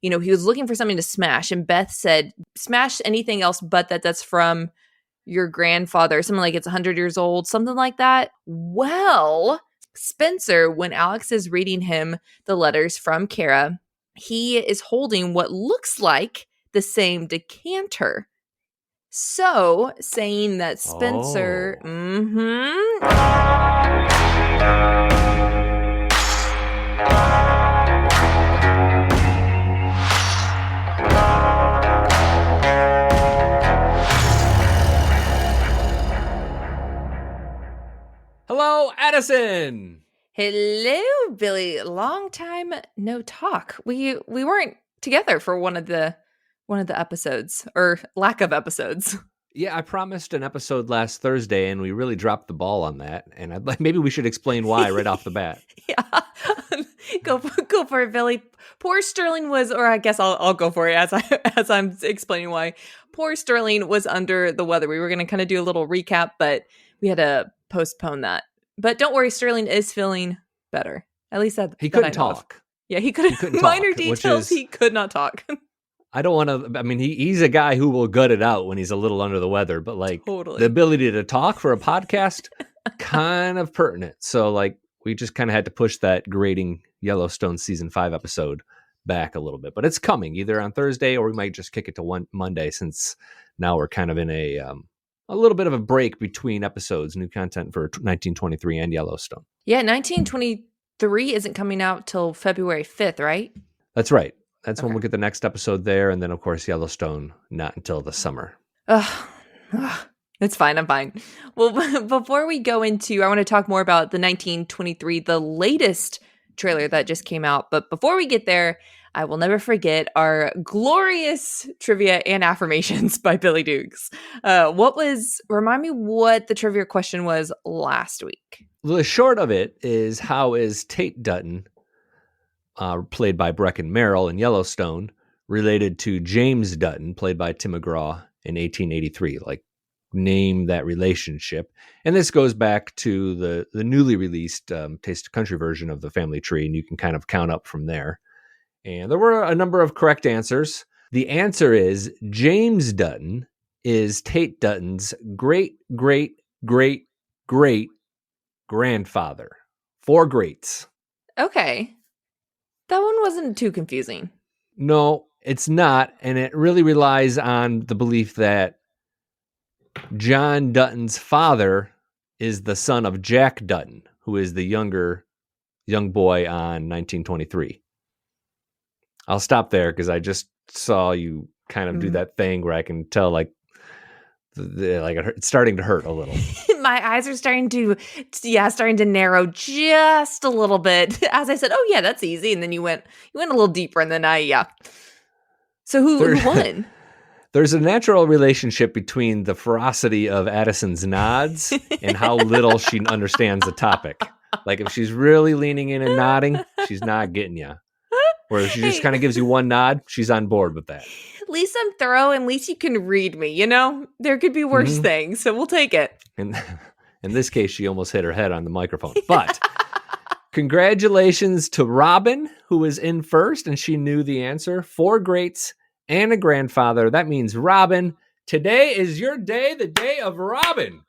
he was looking for something to smash. And Beth said, smash anything else but that's from your grandfather. Something like it's 100 years old, something like that. Well, Spencer, when Alex is reading him the letters from Cara, he is holding what looks like the same decanter. So, saying that Spencer... Hello, Adison! Hello, Billy. Long time no talk. We weren't together for one of the episodes, or lack of episodes. Yeah, I promised an episode last Thursday, and we really dropped the ball on that. And maybe we should explain why right off the bat. Yeah, go for it, Billy. Poor Sterling was, or I guess I'll go for it as I'm explaining why. Poor Sterling was under the weather. We were going to kind of do a little recap, but we had to postpone that. But don't worry, Sterling is feeling better. At least that he couldn't that I know talk. of. Yeah, he couldn't. Minor details, he could not talk. I don't want to. I mean, he's a guy who will gut it out when he's a little under the weather. But totally. The ability to talk for a podcast, kind of pertinent. So we just kind of had to push that grading Yellowstone season 5 episode back a little bit. But it's coming either on Thursday, or we might just kick it to Monday, since now we're kind of in a little bit of a break between episodes, new content for 1923 and Yellowstone. Yeah, 1923 isn't coming out till February 5th, right? That's right. That's when we'll get the next episode there. And then, of course, Yellowstone, not until the summer. It's fine. I'm fine. Well, before we go into, I want to talk more about the 1923, the latest trailer that just came out. But before we get there, I will never forget our glorious trivia and affirmations by Billy Dukes. Remind me what the trivia question was last week. The short of it is, how is Tate Dutton, played by Brecken Merrill in Yellowstone, related to James Dutton, played by Tim McGraw in 1883? Name that relationship. And this goes back to the newly released Taste of Country version of the family tree, and you can kind of count up from there. And there were a number of correct answers. The answer is James Dutton is Tate Dutton's great, great, great, great grandfather. 4 greats. Okay. That one wasn't too confusing. No, it's not. And it really relies on the belief that John Dutton's father is the son of Jack Dutton, who is the young boy on 1923. I'll stop there because I just saw you kind of do that thing where I can tell it's starting to hurt a little. My eyes are starting to narrow just a little bit. As I said, oh yeah, that's easy. And then you went a little deeper, and then So who won? There's a natural relationship between the ferocity of Addison's nods and how little she understands the topic. If she's really leaning in and nodding, she's not getting you. Where if she just kind of gives you one nod, she's on board with that. At least I'm thorough, and at least you can read me, There could be worse things, so we'll take it. And in this case, she almost hit her head on the microphone. But congratulations to Robin, who was in first, and she knew the answer. 4 greats and a grandfather. That means, Robin, today is your day, the day of Robin.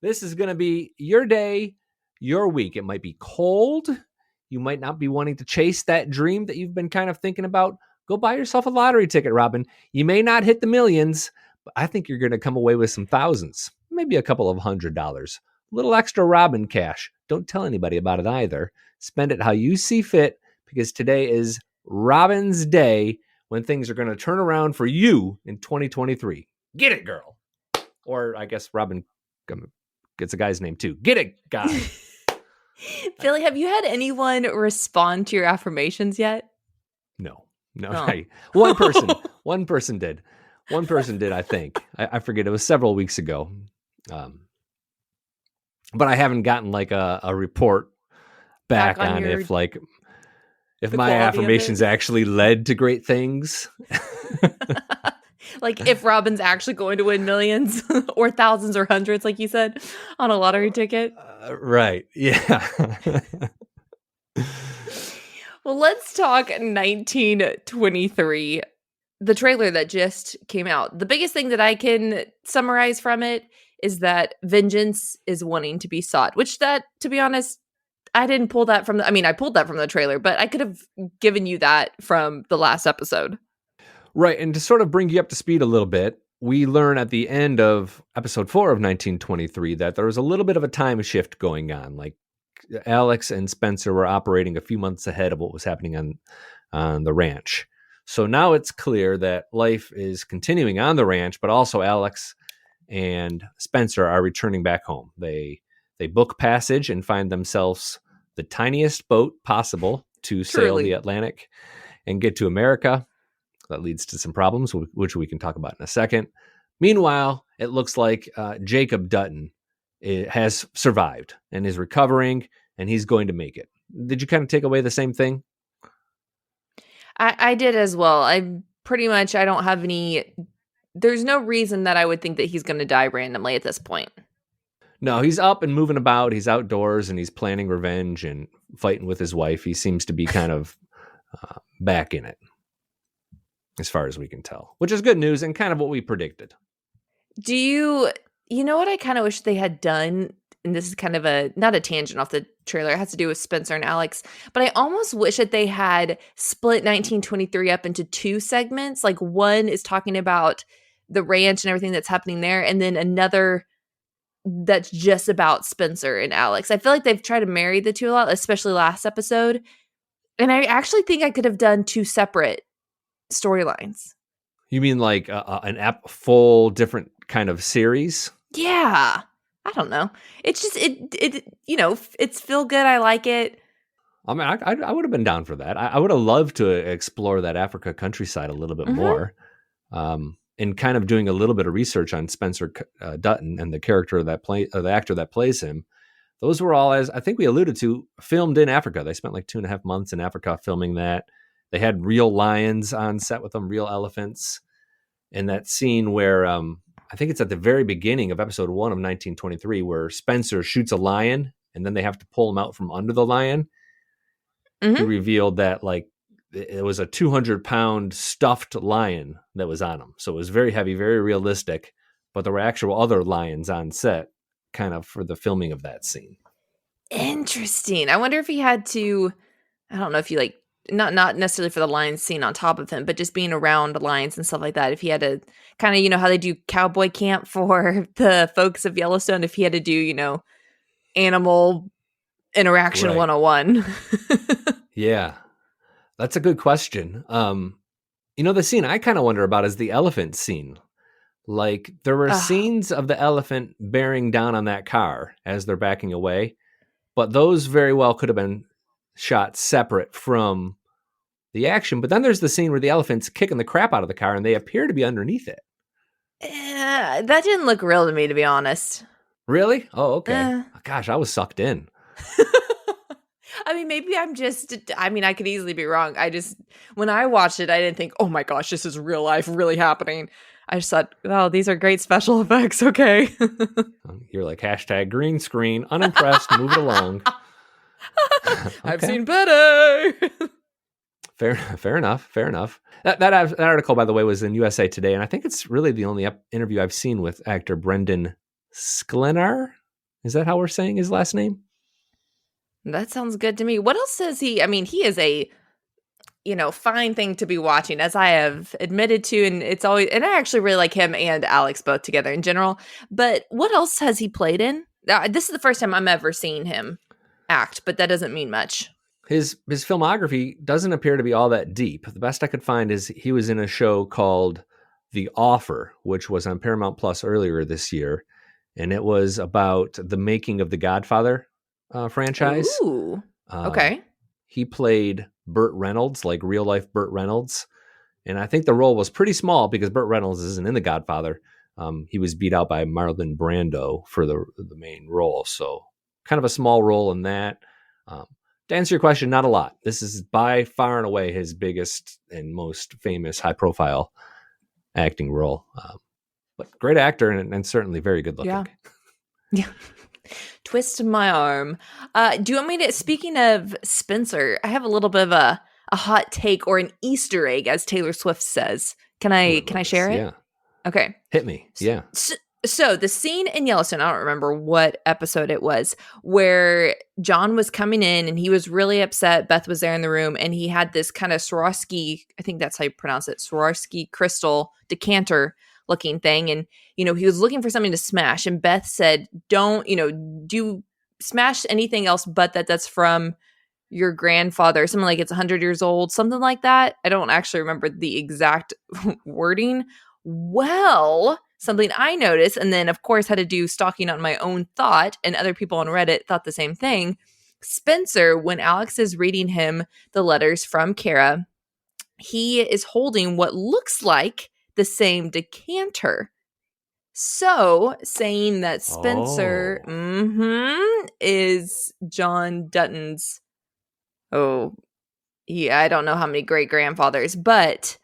This is going to be your day, your week. It might be cold. You might not be wanting to chase that dream that you've been kind of thinking about. Go buy yourself a lottery ticket, Robin. You may not hit the millions, but I think you're going to come away with some thousands, maybe a couple of $100. A little extra Robin cash. Don't tell anybody about it either. Spend it how you see fit, because today is Robin's day, when things are going to turn around for you in 2023. Get it, girl. Or I guess Robin gets a guy's name too. Get it, guy. Billy, have you had anyone respond to your affirmations yet? No. Oh. One person did. One person did, I think. I forget. It was several weeks ago. But I haven't gotten a report back on if my affirmations actually led to great things. If Robin's actually going to win millions or thousands or hundreds, like you said, on a lottery ticket. Right. Yeah. Well, let's talk 1923, the trailer that just came out. The biggest thing that I can summarize from it is that vengeance is wanting to be sought, which that, to be honest, I didn't pull that from I pulled that from the trailer, but I could have given you that from the last episode. Right. And to sort of bring you up to speed a little bit, we learn at the end of episode 4 of 1923 that there was a little bit of a time shift going on. Like Alex and Spencer were operating a few months ahead of what was happening on the ranch. So now it's clear that life is continuing on the ranch, but also Alex and Spencer are returning back home. They book passage and find themselves the tiniest boat possible to sail the Atlantic and get to America. That leads to some problems, which we can talk about in a second. Meanwhile, it looks like Jacob Dutton has survived and is recovering, and he's going to make it. Did you kind of take away the same thing? I did as well. I don't have any. There's no reason that I would think that he's going to die randomly at this point. No, he's up and moving about. He's outdoors and he's planning revenge and fighting with his wife. He seems to be kind of back in it, as far as we can tell, which is good news and kind of what we predicted. Do you know what I kind of wish they had done? And this is kind of not a tangent off the trailer. It has to do with Spencer and Alex. But I almost wish that they had split 1923 up into 2 segments. Like one is talking about the ranch and everything that's happening there. And then another that's just about Spencer and Alex. I feel like they've tried to marry the two a lot, especially last episode. And I actually think I could have done 2 separate storylines. You mean like an full different kind of series? Yeah. I don't know. It's just it's feel good. I like it. I mean, I would have been down for that. I would have loved to explore that Africa countryside a little bit more, and kind of doing a little bit of research on Spencer Dutton and the character the actor that plays him. Those were all, as I think we alluded to, filmed in Africa. They spent like 2.5 months in Africa filming that. They had real lions on set with them, real elephants. And that scene where I think it's at the very beginning of episode 1 of 1923 where Spencer shoots a lion and then they have to pull him out from under the lion. He revealed that like it was a 200-pound stuffed lion that was on him. So it was very heavy, very realistic, but there were actual other lions on set kind of for the filming of that scene. Interesting. I wonder if he had to, I don't know if you like, not necessarily for the lions scene on top of him, but just being around lions and stuff like that. If he had to kind of, how they do cowboy camp for the folks of Yellowstone, if he had to do, animal interaction 101. Yeah, that's a good question. The scene I kind of wonder about is the elephant scene. Like there were scenes of the elephant bearing down on that car as they're backing away, but those very well could have been shot separate from the action. But then there's the scene where the elephant's kicking the crap out of the car and they appear to be underneath it. That didn't look real to me, to be honest. Really? Oh, okay. Gosh, I was sucked in. I mean, maybe I could easily be wrong. When I watched it, I didn't think, oh my gosh, this is real life really happening. I just thought, oh, these are great special effects. Okay. You're like #green screen, unimpressed, move it along. Okay. I've seen better. Fair enough. That article, by the way, was in USA Today, and I think it's really the only interview I've seen with actor Brendan Sklenar. Is that how we're saying his last name? That sounds good to me. What else says he? I mean, he is a fine thing to be watching, as I have admitted to, and I actually really like him and Alex both together in general. But what else has he played in? This is the first time I'm ever seeing him act, but that doesn't mean much. His filmography doesn't appear to be all that deep. The best I could find is he was in a show called The Offer, which was on Paramount Plus earlier this year, and it was about the making of the Godfather franchise. Ooh, okay. He played Burt Reynolds, like real life Burt Reynolds, and I think the role was pretty small because Burt Reynolds isn't in The Godfather. He was beat out by Marlon Brando for the main role, so kind of a small role in that. To answer your question, not a lot. This is by far and away his biggest and most famous high-profile acting role. But great actor and certainly very good looking. Yeah. Twist my arm. Do you want me to, speaking of Spencer, I have a little bit of a hot take or an Easter egg, as Taylor Swift says. Can Ooh, I love this. share it? Yeah. Okay. Hit me. Yeah. So the scene in Yellowstone, I don't remember what episode it was, where John was coming in and he was really upset. Beth was there in the room and he had this kind of Swarovski, I think that's how you pronounce it, Swarovski crystal decanter looking thing. And, he was looking for something to smash. And Beth said, don't, do smash anything else but that's from your grandfather, something like it's 100 years old, something like that. I don't actually remember the exact wording. Well, something I noticed, and then of course had to do stalking on my own thought, and other people on Reddit thought the same thing. Spencer, when Alex is reading him the letters from Cara, he is holding what looks like the same decanter. So, saying that Spencer is John Dutton's, I don't know how many great-grandfathers, but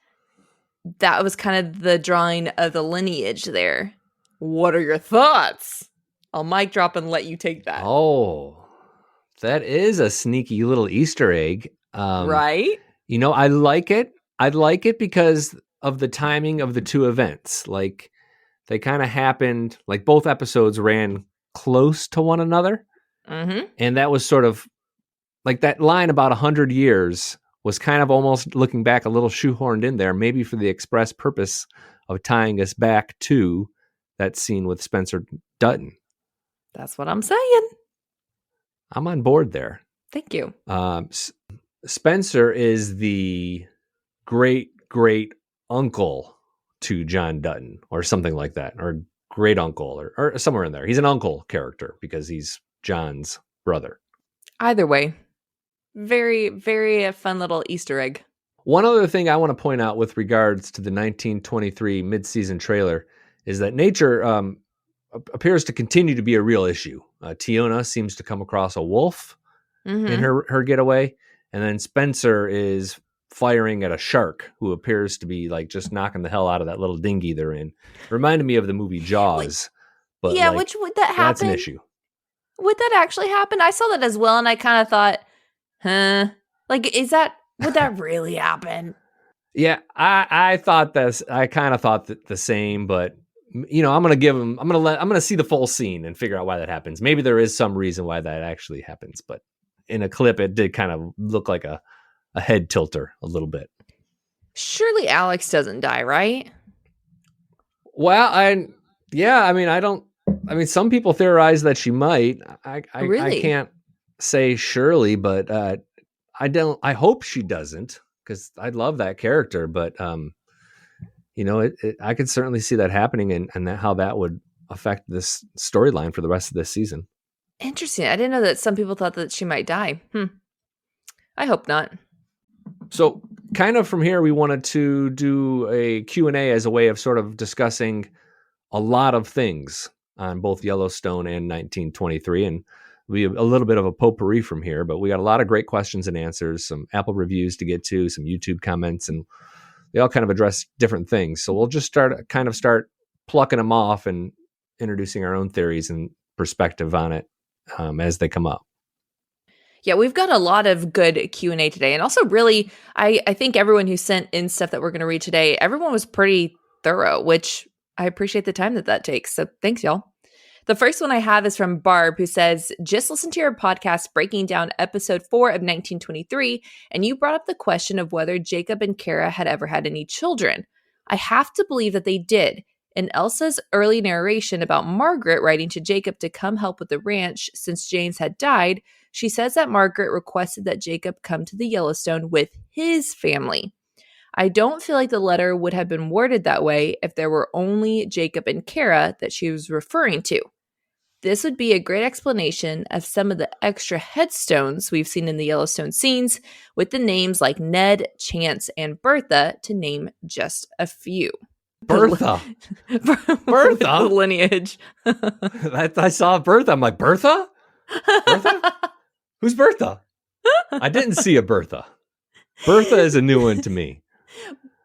that was kind of the drawing of the lineage there. What are your thoughts? I'll mic drop and let you take that. Oh, that is a sneaky little Easter egg. Right? I like it. I like it because of the timing of the two events. Like, they kind of happened, like both episodes ran close to one another. Mm-hmm. And that was sort of like that line about 100 years was kind of almost, looking back, a little shoehorned in there, maybe for the express purpose of tying us back to that scene with Spencer Dutton. That's what I'm saying. I'm on board there. Thank you. Spencer is the great uncle to John Dutton, or something like that, or great uncle, or somewhere in there. He's an uncle character because he's John's brother. Either way, very, very fun little Easter egg. One other thing I want to point out with regards to the 1923 mid-season trailer is that nature appears to continue to be a real issue. Tiona seems to come across a wolf in her getaway, and then Spencer is firing at a shark who appears to be like just knocking the hell out of that little dinghy they're in. Reminded me of the movie Jaws. But yeah, which would that happen? That's an issue. Would that actually happen? I saw that as well, and I kind of thought, like, would that really happen? Yeah, I thought this. I kind of thought the same, but I'm going to see the full scene and figure out why that happens. Maybe there is some reason why that actually happens, but in a clip, it did kind of look like a head tilter a little bit. Surely Alex doesn't die, right? Well, some people theorize that she might. Really? I can't say surely, but I hope she doesn't, because I love that character. But I could certainly see that happening, and how that would affect this storyline for the rest of this season. Interesting. I didn't know that some people thought that she might die. I hope not. So kind of from here, we wanted to do a Q&A as a way of sort of discussing a lot of things on both Yellowstone and 1923. And we have a little bit of a potpourri from here, but we got a lot of great questions and answers, some Apple reviews to get to, some YouTube comments, and they all kind of address different things. So we'll just start plucking them off and introducing our own theories and perspective on it as they come up. Yeah, we've got a lot of good Q&A today. And also really, I think everyone who sent in stuff that we're going to read today, everyone was pretty thorough, which I appreciate the time that takes. So thanks, y'all. The first one I have is from Barb, who says, just listen to your podcast breaking down episode 4 of 1923, and you brought up the question of whether Jacob and Cara had ever had any children. I have to believe that they did. In Elsa's early narration about Margaret writing to Jacob to come help with the ranch since James had died, she says that Margaret requested that Jacob come to the Yellowstone with his family. I don't feel like the letter would have been worded that way if there were only Jacob and Cara that she was referring to. This would be a great explanation of some of the extra headstones we've seen in the Yellowstone scenes, with the names like Ned, Chance, and Bertha, to name just a few. Bertha? Bertha? The lineage. I saw Bertha. I'm like, Bertha? Bertha? Who's Bertha? I didn't see a Bertha. Bertha is a new one to me.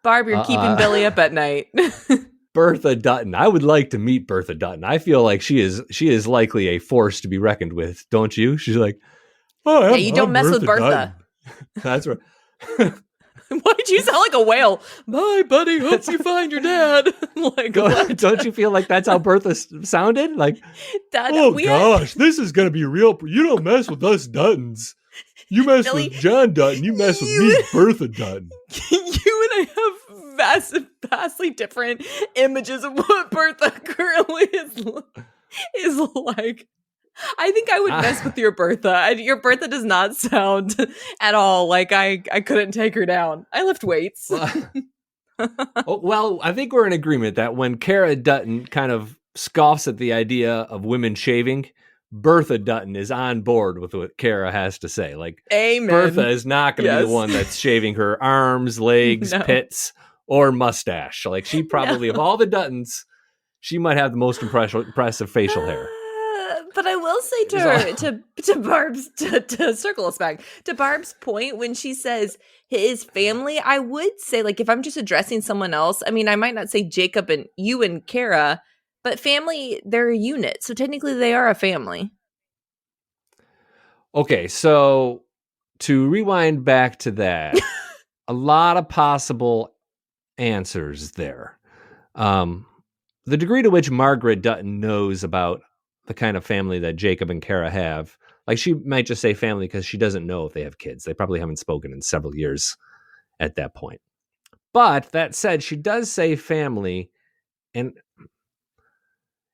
Barb, you're keeping Billy up at night. Bertha Dutton. I would like to meet Bertha Dutton. I feel like she is likely a force to be reckoned with, don't you? She's like, oh, Yeah, you don't I'm mess with Bertha. Dutton. That's right. Why'd you sound like a whale? Bye, buddy. Hope you find your dad. Like, what? Don't you feel like that's how Bertha sounded? Like, this is gonna be real. You don't mess with us Duttons. You mess Billy, with John Dutton. You mess with me, Bertha Dutton. You and I have vastly different images of what Bertha currently is like. I think I would mess with your Bertha. Your Bertha does not sound at all like I couldn't take her down. I lift weights. Well, I think we're in agreement that when Cara Dutton kind of scoffs at the idea of women shaving, Bertha Dutton is on board with what Cara has to say. Like, amen. Bertha is not going to be the one that's shaving her arms, legs, pits, or mustache. Like, she probably, of all the Duttons, she might have the most impressive facial hair. But I will say to her, to Barb's, to circle us back, to Barb's point, when she says his family, I would say, like, if I'm just addressing someone else, I mean, I might not say Jacob and you and Cara, but family, they're a unit. So technically they are a family. Okay, so to rewind back to that, a lot of possible answers there. The degree to which Margaret Dutton knows about the kind of family that Jacob and Cara have, like, she might just say family because she doesn't know if they have kids. They probably haven't spoken in several years at that point. But that said, she does say family, and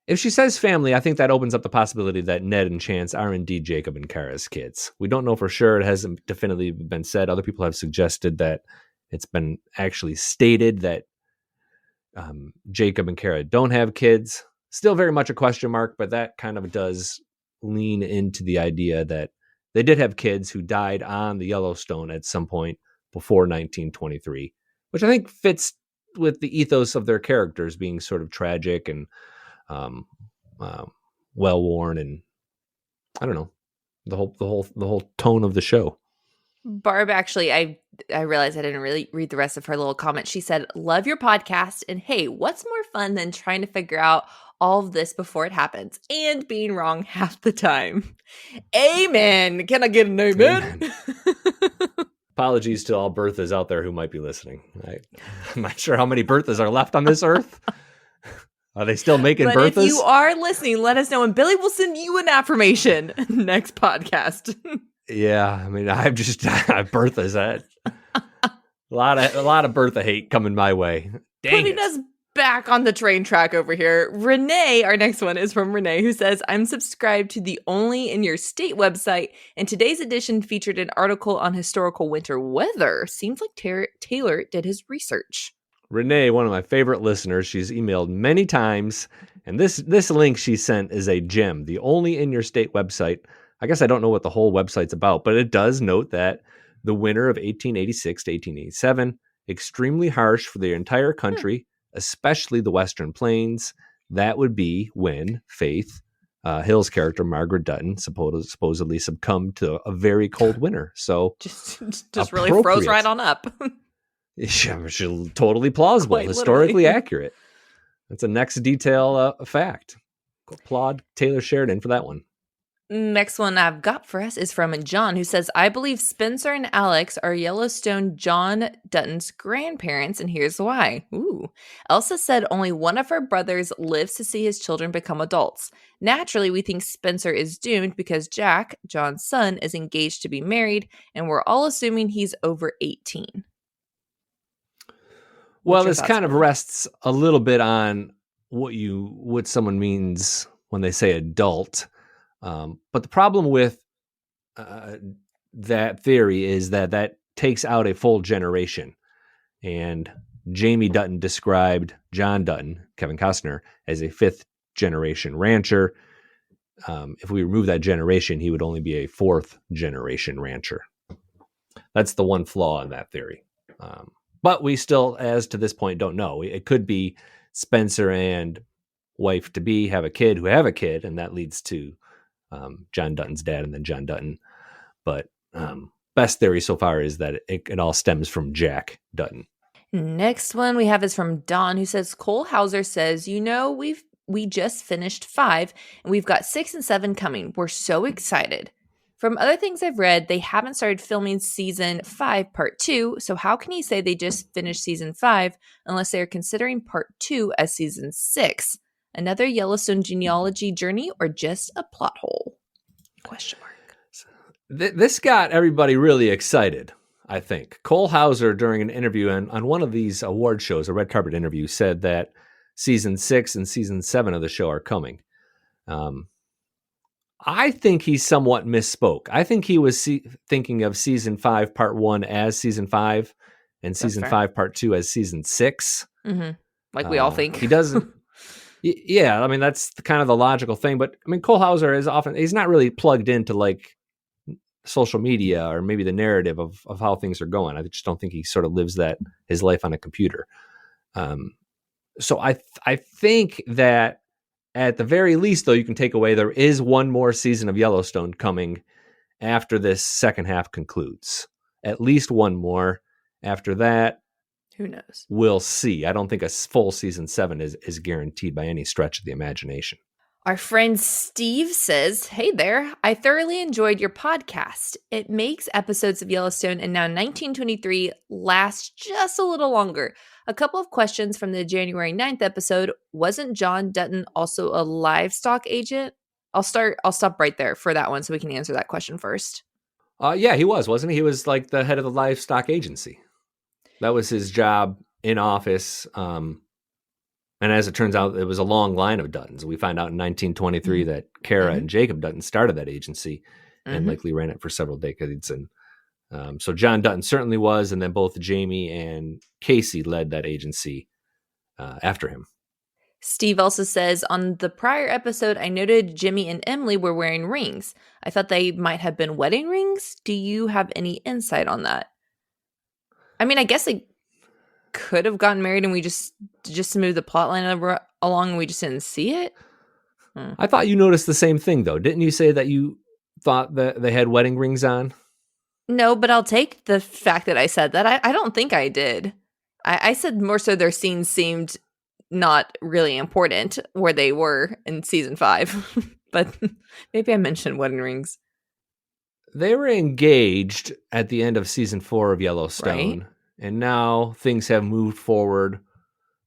if she says family, I think that opens up the possibility that Ned and Chance are indeed Jacob and Cara's kids. We don't know for sure. It hasn't definitively been said. Other people have suggested that it's been actually stated that Jacob and Cara don't have kids. Still very much a question mark, but that kind of does lean into the idea that they did have kids who died on the Yellowstone at some point before 1923, which I think fits with the ethos of their characters being sort of tragic and well-worn, and I don't know, the whole tone of the show. Barb, actually, I realized I didn't really read the rest of her little comment. She said, love your podcast, and hey, what's more fun than trying to figure out all of this before it happens and being wrong half the time? Amen. Can I get an amen? Apologies to all Berthas out there who might be listening. I'm not sure how many Berthas are left on this earth. Are they still making Berthas? If you are listening, let us know, and Billy will send you an affirmation next podcast. Yeah, I mean, I have Berthas. A lot of Bertha hate coming my way. Putting us back on the train track over here. Renee, our next one is from Renee, who says, I'm subscribed to the Only in Your State website, and today's edition featured an article on historical winter weather. Seems like Taylor did his research. Renee, one of my favorite listeners, she's emailed many times, and this link she sent is a gem. The Only in Your State website. I guess I don't know what the whole website's about, but it does note that the winter of 1886 to 1887, extremely harsh for the entire country, especially the Western Plains. That would be when Faith Hill's character, Margaret Dutton, supposedly succumbed to a very cold winter. So just really froze right on up. She's totally plausible, Quite historically literally. accurate. That's a next detail fact. Applaud Taylor Sheridan for that one. Next one I've got for us is from John, who says, I believe Spencer and Alex are Yellowstone John Dutton's grandparents, and here's why. Ooh. Elsa said only one of her brothers lives to see his children become adults. Naturally, we think Spencer is doomed because Jack, John's son, is engaged to be married, and we're all assuming he's over 18. Well, this kind of rests a little bit on what someone means when they say adult. But the problem with that theory is that takes out a full generation. And Jamie Dutton described John Dutton, Kevin Costner, as a fifth generation rancher. If we remove that generation, he would only be a fourth generation rancher. That's the one flaw in that theory. But we still, as to this point, don't know. It could be Spencer and wife-to-be have a kid who have a kid, and that leads to John Dutton's dad and then John Dutton. But best theory so far is that it all stems from Jack Dutton. Next one we have is from Don, who says, Cole Hauser says, we just finished 5 and we've got 6 and 7 coming. We're so excited. From other things I've read, they haven't started filming season 5 part 2. So how can he say they just finished season 5 unless they are considering part 2 as season 6? Another Yellowstone genealogy journey or just a plot hole? Question mark. This got everybody really excited, I think. Cole Hauser, during an interview on one of these award shows, a red carpet interview, said that season 6 and season 7 of the show are coming. I think he somewhat misspoke. I think he was thinking of season 5 part 1 as season 5 and season 5 part 2 as season 6. Mm-hmm. Like we all think. He doesn't. Yeah, I mean, that's kind of the logical thing. But I mean, Cole Hauser he's not really plugged into like social media or maybe the narrative of how things are going. I just don't think he sort of lives his life on a computer. So I think that at the very least, though, you can take away there is one more season of Yellowstone coming after this second half concludes. At least one more. After that, who knows? We'll see. I don't think a full season 7 is guaranteed by any stretch of the imagination. Our friend Steve says, hey there, I thoroughly enjoyed your podcast. It makes episodes of Yellowstone and now 1923 last just a little longer. A couple of questions from the January 9th episode. Wasn't John Dutton also a livestock agent? I'll stop right there for that one so we can answer that question first. Yeah, he wasn't he? He was like the head of the livestock agency. That was his job in office. And as it turns out, it was a long line of Duttons. We find out in 1923 that Cara and Jacob Dutton started that agency and likely ran it for several decades. And so John Dutton certainly was, and then both Jamie and Casey led that agency after him. Steve also says, on the prior episode, I noted Jimmy and Emily were wearing rings. I thought they might have been wedding rings. Do you have any insight on that? I mean, I guess they could have gotten married and we just to move the plot line along and we just didn't see it. I thought you noticed the same thing, though. Didn't you say that you thought that they had wedding rings on? No, but I'll take the fact that I said that. I don't think I did. I said more so their scenes seemed not really important where they were in season 5. But maybe I mentioned wedding rings. They were engaged at the end of season 4 of Yellowstone. Right. And now things have moved forward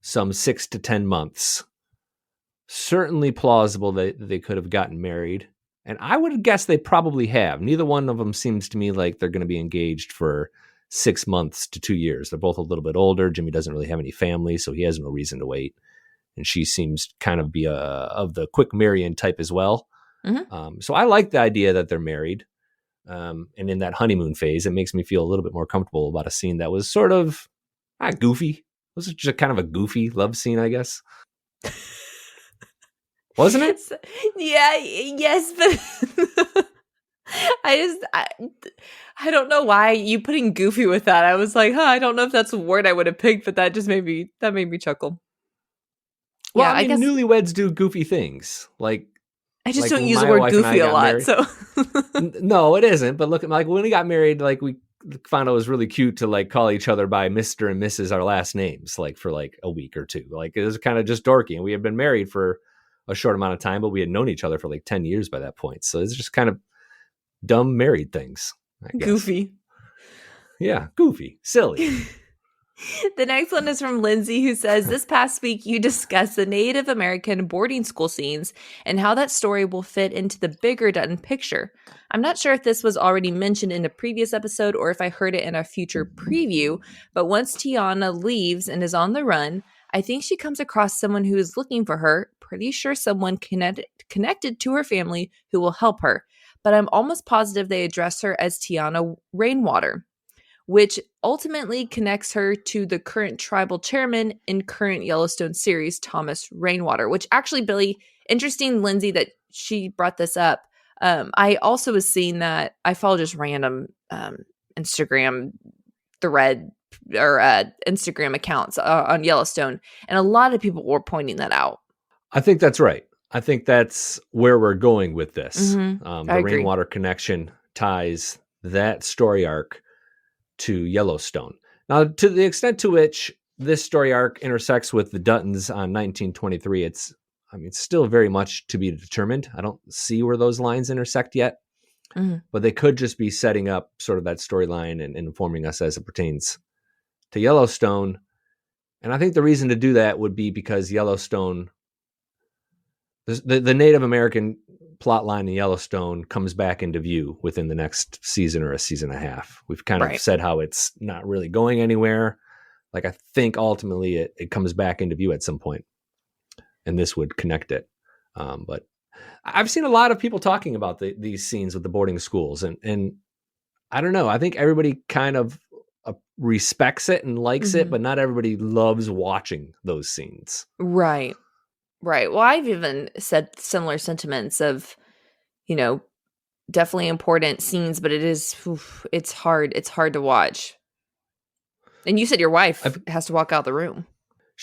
some 6 to 10 months. Certainly plausible that they could have gotten married. And I would guess they probably have. Neither one of them seems to me like they're going to be engaged for 6 months to 2 years. They're both a little bit older. Jimmy doesn't really have any family, so he has no reason to wait. And she seems kind of be of the quick marrying type as well. Mm-hmm. So I like the idea that they're married. And in that honeymoon phase, it makes me feel a little bit more comfortable about a scene that was sort of goofy. It was just kind of a goofy love scene, I guess. Wasn't it? Yeah, yes, but I don't know why you putting goofy with that. I was like, I don't know if that's a word I would have picked, but that made me chuckle. Well, yeah, I guess newlyweds do goofy things. Like, I just don't use the word goofy a lot. Married. So no, it isn't. But look, like when we got married, like we found it was really cute to like call each other by Mr. and Mrs. our last names, like for like a week or two. Like it was kind of just dorky. And we had been married for a short amount of time, but we had known each other for like 10 years by that point. So it's just kind of dumb married things. I guess. Goofy. Yeah, goofy, silly. The next one is from Lindsay, who says, this past week you discussed the Native American boarding school scenes and how that story will fit into the bigger Dutton picture. I'm not sure if this was already mentioned in a previous episode or if I heard it in a future preview, but once Tiana leaves and is on the run, I think she comes across someone who is looking for her, pretty sure someone connected to her family who will help her. But I'm almost positive they address her as Tiana Rainwater, which ultimately connects her to the current tribal chairman in current Yellowstone series, Thomas Rainwater, which actually, Billy, interesting, Lindsay, that she brought this up. I also was seeing that I follow just random Instagram thread or Instagram accounts on Yellowstone, and a lot of people were pointing that out. I think that's right. I think that's where we're going with this. Mm-hmm. The Rainwater connection ties that story arc to Yellowstone. Now, to the extent to which this story arc intersects with the Duttons on 1923, it's still very much to be determined. I don't see where those lines intersect yet, but they could just be setting up sort of that storyline and informing us as it pertains to Yellowstone. And I think the reason to do that would be because Yellowstone, the Native American plot line in Yellowstone comes back into view within the next season or a season and a half. We've kind of said how it's not really going anywhere. Like, I think ultimately it comes back into view at some point, and this would connect it. But I've seen a lot of people talking about these scenes with the boarding schools, and I don't know. I think everybody kind of respects it and likes it, but not everybody loves watching those scenes. Right. Well, I've even said similar sentiments of, definitely important scenes, but it's hard. It's hard to watch. And you said your wife has to walk out the room.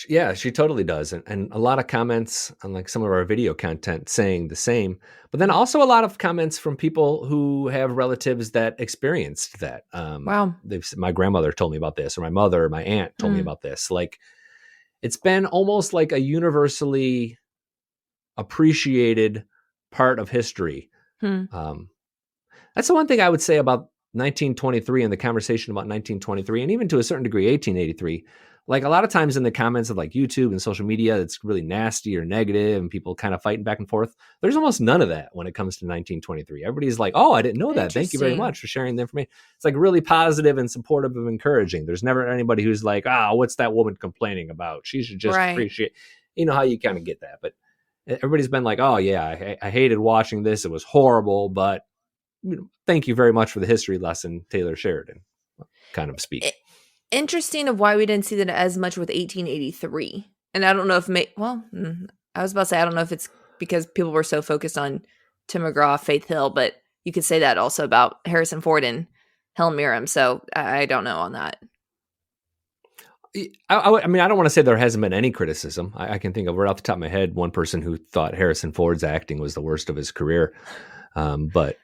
Yeah, she totally does. And a lot of comments on like some of our video content saying the same, but then also a lot of comments from people who have relatives that experienced that. Wow. My grandmother told me about this, or my mother or my aunt told me about this. Like, it's been almost like a universally appreciated part of history. That's the one thing I would say about 1923 and the conversation about 1923, and even to a certain degree 1883. Like, a lot of times in the comments of like YouTube and social media, it's really nasty or negative and people kind of fighting back and forth. There's almost none of that when it comes to 1923. Everybody's like, oh, I didn't know that. Thank you very much for sharing the information. It's like really positive and supportive and encouraging. There's never anybody who's like, what's that woman complaining about? She should just appreciate, how you kind of get that. But everybody's been like, oh yeah, I hated watching this. It was horrible, but thank you very much for the history lesson, Taylor Sheridan, kind of speak. Interesting of why we didn't see that as much with 1883. And I don't know if I was about to say, I don't know if it's because people were so focused on Tim McGraw, Faith Hill, but you could say that also about Harrison Ford and Helen Mirren. So I don't know on that. I don't want to say there hasn't been any criticism. I can think of right off the top of my head one person who thought Harrison Ford's acting was the worst of his career, but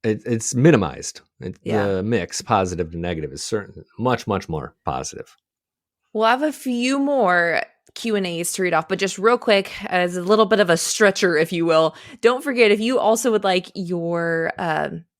it's minimized. The mix, positive to negative, is certainly much, much more positive. We'll have a few more Q&As to read off, but just real quick, as a little bit of a stretcher, if you will, don't forget, if you also would like your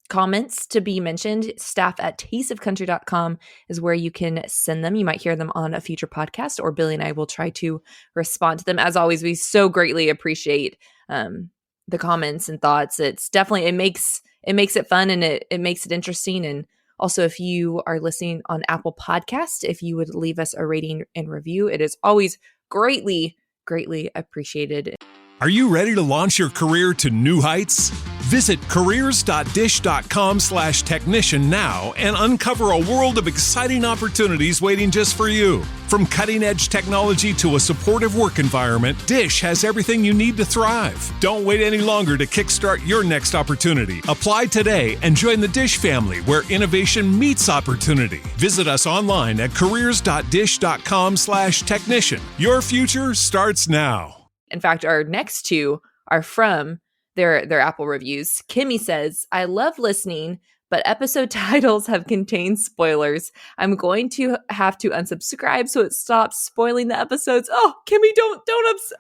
comments to be mentioned, staff@tasteofcountry.com is where you can send them. You might hear them on a future podcast, or Billy and I will try to respond to them. As always, we so greatly appreciate the comments and thoughts. It's definitely, it makes it fun, and it makes it interesting. And also, if you are listening on Apple Podcast, if you would leave us a rating and review, it is always greatly, greatly appreciated. Are you ready to launch your career to new heights? Visit careers.dish.com/technician now and uncover a world of exciting opportunities waiting just for you. From cutting-edge technology to a supportive work environment, Dish has everything you need to thrive. Don't wait any longer to kickstart your next opportunity. Apply today and join the Dish family, where innovation meets opportunity. Visit us online at careers.dish.com/technician. Your future starts now. In fact, our next two are from their Apple reviews. Kimmy says, I love listening, but episode titles have contained spoilers. I'm going to have to unsubscribe so it stops spoiling the episodes. Oh, Kimmy, don't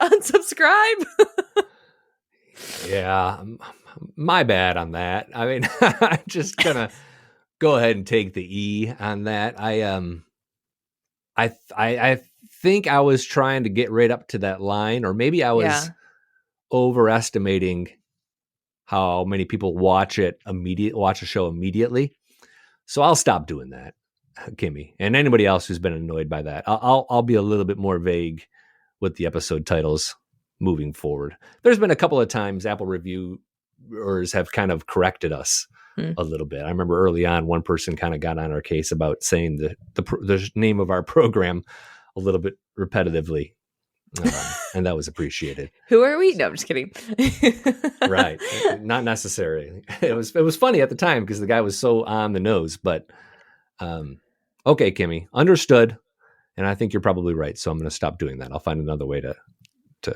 unsubscribe. Yeah, my bad on that. I mean, I'm just gonna go ahead and take the E on that. I think I was trying to get right up to that line, or maybe I was overestimating how many people watch a show immediately. So I'll stop doing that, Kimmy, and anybody else who's been annoyed by that. I'll be a little bit more vague with the episode titles moving forward. There's been a couple of times Apple reviewers have kind of corrected us a little bit. I remember early on, one person kind of got on our case about saying the name of our program a little bit repetitively. And that was appreciated. Who are we? No, I'm just kidding. Right. Not necessarily. It was funny at the time because the guy was so on the nose, but okay, Kimmy, understood. And I think you're probably right. So I'm going to stop doing that. I'll find another way to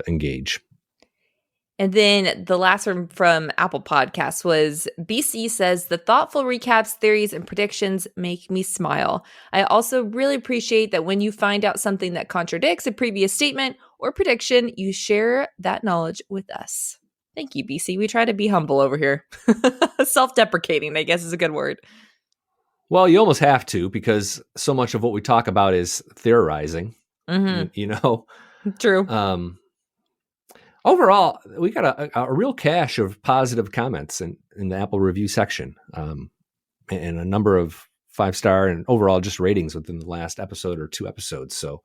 engage. And then the last one from Apple Podcasts was BC says, the thoughtful recaps, theories, and predictions make me smile. I also really appreciate that when you find out something that contradicts a previous statement or prediction, you share that knowledge with us. Thank you, BC. We try to be humble over here. Self-deprecating, I guess is a good word. Well, you almost have to, because so much of what we talk about is theorizing, you know? True. Overall, we got a real cache of positive comments in the Apple review section, and a number of 5-star and overall just ratings within the last episode or 2 episodes. So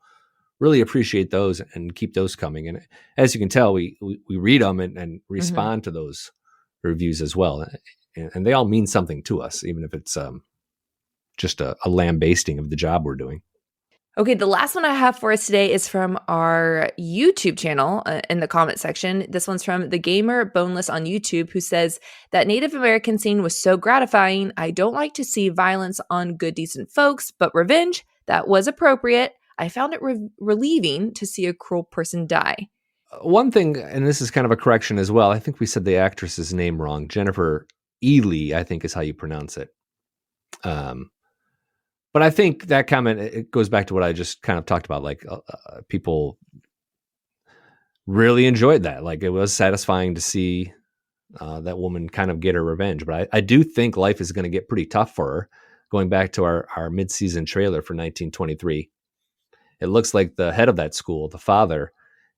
really appreciate those and keep those coming. And as you can tell, we read them and respond to those reviews as well. And they all mean something to us, even if it's just a lambasting of the job we're doing. Okay, the last one I have for us today is from our YouTube channel in the comment section. This one's from The Gamer Boneless on YouTube, who says, that Native American scene was so gratifying. I don't like to see violence on good, decent folks, but revenge, that was appropriate. I found it relieving to see a cruel person die. One thing, and this is kind of a correction as well, I think we said the actress's name wrong. Jennifer Ely, I think is how you pronounce it. But I think that comment, it goes back to what I just kind of talked about. Like people really enjoyed that. Like it was satisfying to see that woman kind of get her revenge. But I do think life is going to get pretty tough for her. Going back to our mid-season trailer for 1923, it looks like the head of that school, the father,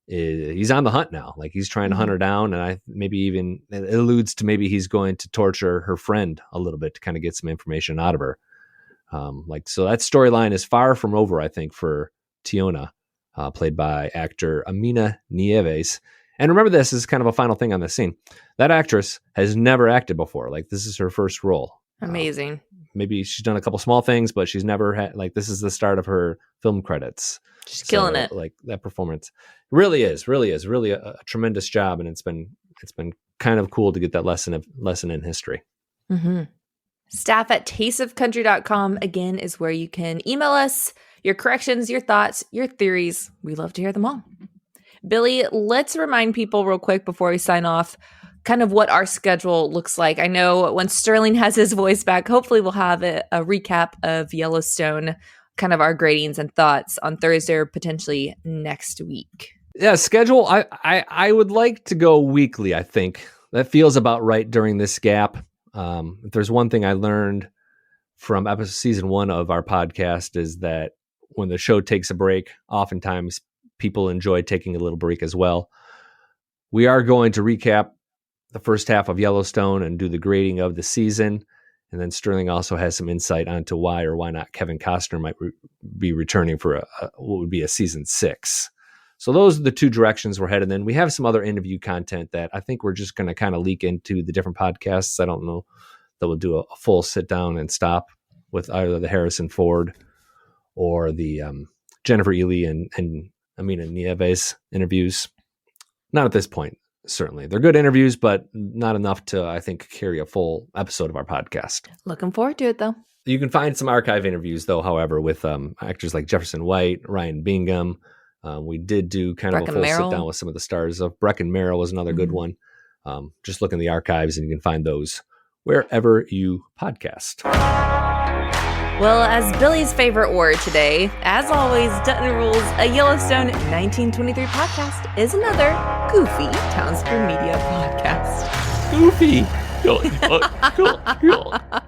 he's on the hunt now. Like he's trying to hunt her down, and maybe even it alludes to maybe he's going to torture her friend a little bit to kind of get some information out of her. So that storyline is far from over, I think, for Tiona, played by actor Amina Nieves. And remember, this is kind of a final thing on this scene. That actress has never acted before. Like this is her first role. Amazing. Maybe she's done a couple small things, but she's never had, like, this is the start of her film credits. She's killing it. Like that performance really is a tremendous job. And it's been kind of cool to get that lesson in history. Mm-hmm. Staff at tasteofcountry.com, again, is where you can email us your corrections, your thoughts, your theories. We love to hear them all. Billy, let's remind people real quick before we sign off kind of what our schedule looks like. I know when Sterling has his voice back, hopefully we'll have a recap of Yellowstone, kind of our gradings and thoughts on Thursday or potentially next week. Yeah, schedule. I would like to go weekly, I think. That feels about right during this gap. If there's one thing I learned from season 1 of our podcast is that when the show takes a break, oftentimes people enjoy taking a little break as well. We are going to recap the first half of Yellowstone and do the grading of the season. And then Sterling also has some insight onto why or why not Kevin Costner might be returning for what would be a season 6. So those are the 2 directions we're headed in. We have some other interview content that I think we're just going to kind of leak into the different podcasts. I don't know that we'll do a full sit down and stop with either the Harrison Ford or the Jennifer Ely and Amina Nieves interviews. Not at this point, certainly. They're good interviews, but not enough to, I think, carry a full episode of our podcast. Looking forward to it, though. You can find some archive interviews, though, however, with actors like Jefferson White, Ryan Bingham. We did do kind of a full sit down with some of the stars of Brecken Merrill was another good one. Just look in the archives and you can find those wherever you podcast. Well, as Billy's favorite word today, as always, Dutton rules. A Yellowstone 1923 podcast is another goofy Townsquare Media podcast. Goofy. Cool.